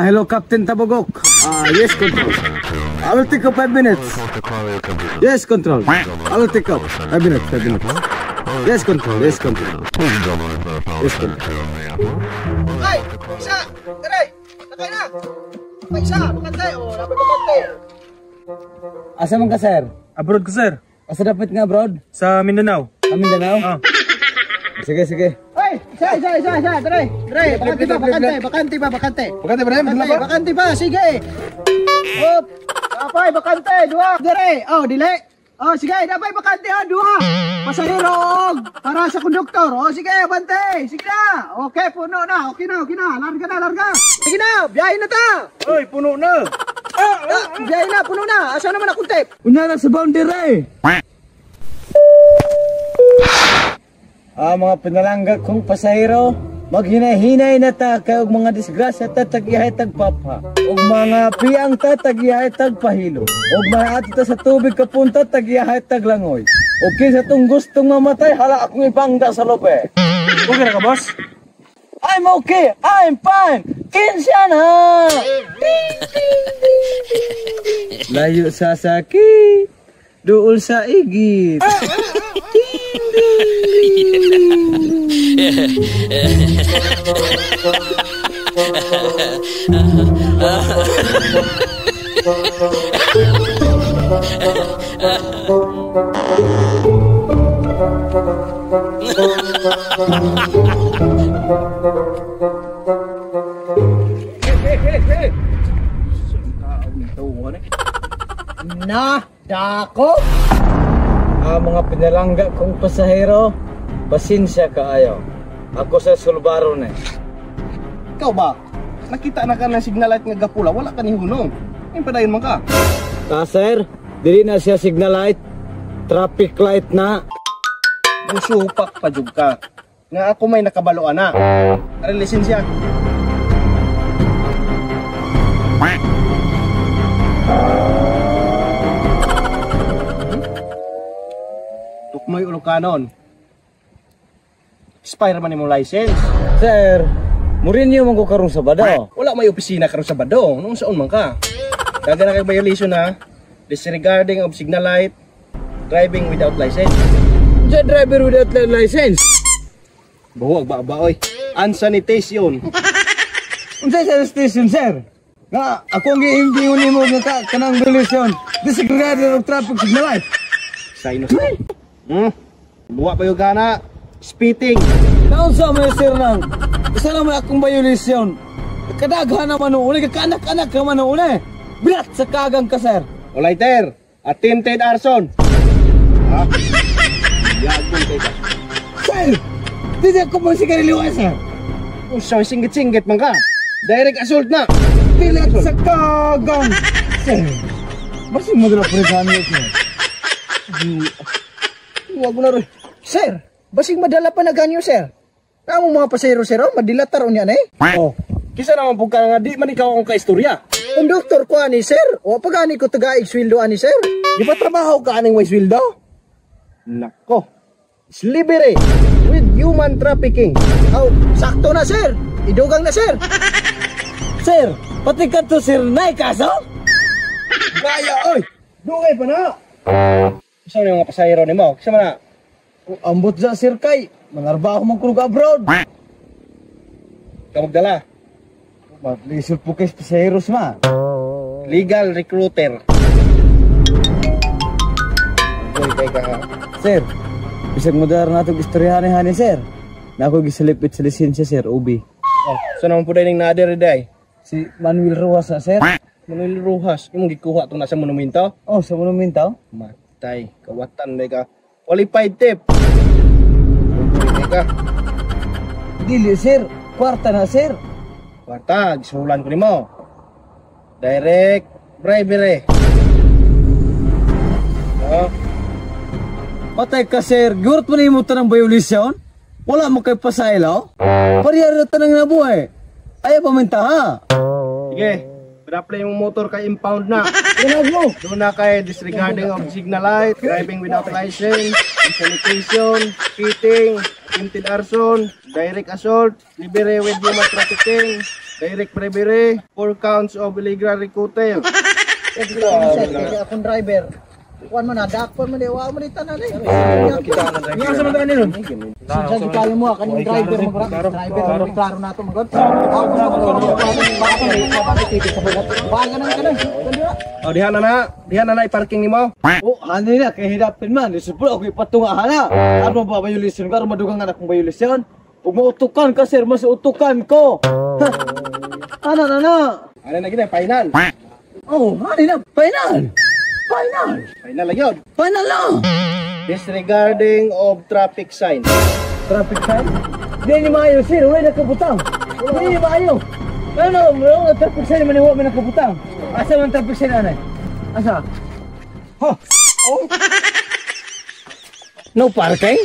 Hello, Captain Tabogok. Yes, control. I will take up 5 minutes. Yes, control. I will take up 5 minutes. 5 minutes. Yes, control. Yes, control. Yes, control. Ay, isa! Taray! Nakay na! May isa! Bakante! O, dapat bakante! Asa man ka, sir? Abroad ko, sir. Asa dapat nga abroad? Sa Mindanao. Mindanao? Ah. Sige, sige. Ay! Isa! Taray! Bakante ba? Bakante ba? Bakante ba? Bakante ba? Sige! Hop! Apay, bakante! Dua! Taray! Oh, dili! Oh, sige! Dapat bakante ha! Dua! Pasahero para sa konduktor. Oh, sige! Bante! Sige na! Okay, puno na! Okay na! Larga! Sige na! Biyahin na ta! Oy, puno na! Biyahin na! Puno na! Asa naman akong tape? Unya na sa boundary. Mga pinalangga kong pasahero, maghinay-hinay na ta kay og mga disgrasya tatagihay tagpapa. Og mga piyang tatagihay tagpahilo. Og mga ato ta sa tubig kapunta tagihay taglangoy. Og kinsa tong gustong mamatay hala akong ipangga sa lobe. Okay na ka, boss? I'm okay. I'm fine. Kinsa na. Layo sa sakit, duol sa igit. Na, dako! Mga pinalangga kong pasahero, pasensya kaayo. Ako sa sulbaro na. Ikaw ba? Nakita na ka ng signal light nga gapula, wala ka ni hunong. Ngayon padayon man ka. Sir, dili na siya signal light, traffic light na. Musupak pa jud ka. Nga ako may nakabaloan na. Are lisensya. Tukmoy ulo kanon. Expire man imong license. Sir, Murinyo man ko karong Sabado. Wala may opisina karon Sabado. Noong saon man ka? Daga na kay violation na. Disregarding of signal light, driving without license. Diyan driver without license. Buwag ba oy? Unsanitation. Unsay sa station, sir? Nga ako ang giingon nimo nga kanang violation. Disregard of traffic signal light. Sinus. Buwa pa yung gana. Spitting. Naunsa man sir nang isa naman akong violation. Kadaghan naman uli, kaanak-anak ka man uli. Bilat sa kagang ka, sir. O lighter, attempted arson. Ha? Yagong kayo ka. Sir, di ako mo sigarilyo, sir. Kung siyang singgit-singgit man ka, direct assault na. Bilat sa kagang. Sir, basi mo dala parihan niyo, sir. Huwag mo na rin. Sir, basing madala pa na ganyo, sir. Namang mga pasero, sir, madilatar o niyan eh. Oh, kisa naman po ka nga, di man ikaw akong kaistorya. Konduktor ko ani, sir. O pag-ani ko taga-ig sweldo ani, sir. Di ba trabaho ka aning may sweldo? Nako. Slavery with human trafficking. Oh, sakto na, sir. Idugang na, sir. Sir, pati ka to, sir, na kaso? Kaya, oy. Dugay pa na. Saan yung mga pasahero ni mo? Kisa man na? Ambot sa sir kay, mangarba ako magkulog abroad. Kamag dala. Maglisod po kayo pasaheros ma. Legal recruiter. Boy, kay ka. Sir, bisag modar na itong istoryahan-hani, sir. Na ako gisalipit sa lisensya, sir, OB. Oh, saan naman po dahil yung nader-day? Si Manuel Rojas, sir. Manuel Rojas, yung gikuha itong nasa monumento? Oh, sa monumento? Matay, kawatan na ka. Qualified tip. Boy, ka. Dili, sir. Kwarta na, sir. Kwarta, gisulan ko ni mo. Direct bribery. Oh. Patay ka, sir. Gurot mo na yung muta ng violisyon? Wala mo kayo pasaylo? Pariyari na tanang nabuhay. Ayaw paminta, ha? Sige, Pinaplay yung motor kay impound na. Ganag mo. Doon na kay disregarding of signal light, driving without license, insanitation, speeding, attempted arson, direct assault, libre with human trafficking, direct bribery, 4 counts of illegal recruiter. Kaya akong driver. Kuan mo na, dakpan mo di, wa mo di tanan eh. Nga sa mga nun. Sa kayo mo, kaning driver mo, driver mo, klaro na ito, magod. Ako na ako, baka may kapatid sa bulat. Baga nang ka na. O, dihan na i-parking ni mo. Oh, ano na, kaya hidapin man. Isipul ako ipatungahan na. Ano ba bayulisyon ka? Ano madugang anak kong bayulisyon? Huwag mautukan ka, sir. Mas utukan ko. Ano na? Ano na gina, final. Oh, ano na? Final. Final lang yun. Final na. Disregarding of traffic sign. Traffic sign? Hindi ni maayo, sir. Wala nakabutang. Hindi ni maayo. Ano, traffic sign naman yung may nakabutang. Asa man traffic sign, anay? Asa? Oh. No parking?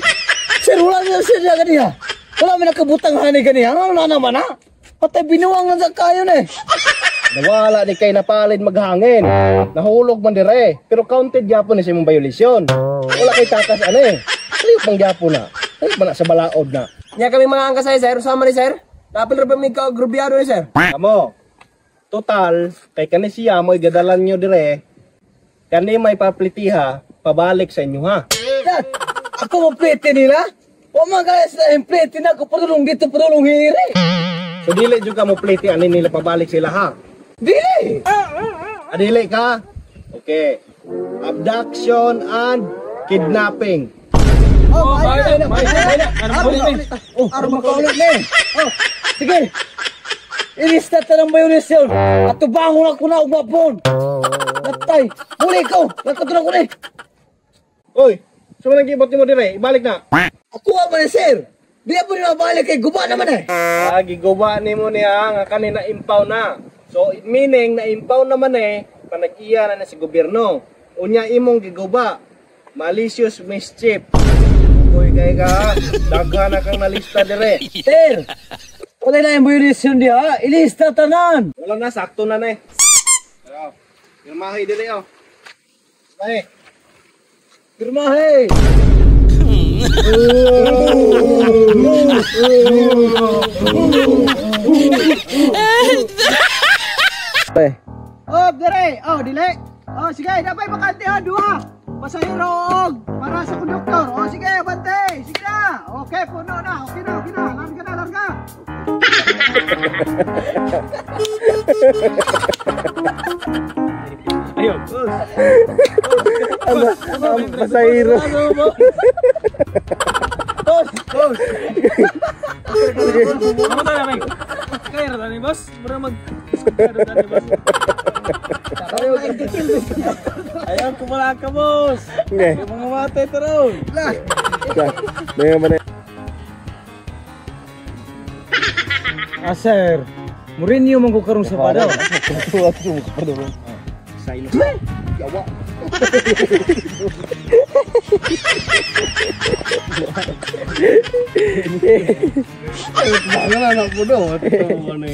Sir, wala niya sir na ganiya. Wala may nakabutang hanay ganiya. Ano na naman ha? Patay binuwang na kayo na eh. Nawala di kay napalid maghangin. Nahulog man dire. Pero counted gyapon ni sa imong violation. Wala kay takas eh. Sayo pang gyapon na. Sayo man na sa balaod na. Nya kami mga angka sir, sama ni sir. Napil ra ba mi ka grubyado ni sir? Amo. Total kay kani siya mo igadalan nyo dire. Kani may paplitiha pabalik sa inyo ha. Dad, ako maplete nila? O mga guys na implete na ako padulong dito, padulong hiri. So dili jud ka mo pliti ani nila pabalik sila ha. Dili! Adili ka? Okay. Abduction and kidnapping. Oh, ay na. Aro makaulit na eh. Oh, sige. Ilista ta ng violation. At tubangon ako na umapon. Natay, muli ko. Nakatulang ko na eh. Oy, so man gibot mo dire, ibalik na. Ako nga man sir. Di ako rin mabalik kay guba naman eh. Giguba nimo niya nga kanina impound na. So meaning na impound naman panag-iya na si gobyerno. Unya imong giguba. Malicious mischief. Uy kay ka, daghan na kang nalista dire. Sir, wala na yung violation diha. Ilista tanan. Wala na, sakto na na eh. Pirmahay dire oh. Bye. Pirmahe. Oh, dire. Oh, dili. Oh, sige, dapat bakante ha, duha. Pasahero og para sa konduktor. Oh, sige, bante. Sige na. Okay, puno na. Okay na. Larga. Ayun. Ang pasahero. Boss. Ano tayo namin? Kaya na ni boss? Mura mag... Ayan, kumala ka, boss. Okay. Yung mga matay taron. Dengan mana? Sir. Mourinho mangkukarong sa padaw. Silo. Jawa. Mana anak bodoh itu mana?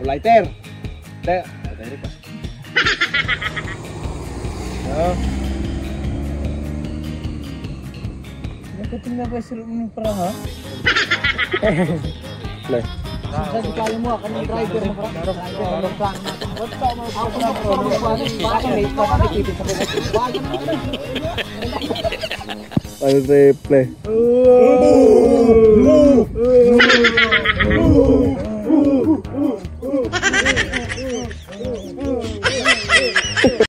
Lighter. Teh, lighter pas. Oh. Nakatingin ba sila ng paraha? Lah. Sa kayo mo, kaning driver mo. Driver mo ka na. Ako na pro. Baka may kapatid sa bulat. Baga na. Ayo replay.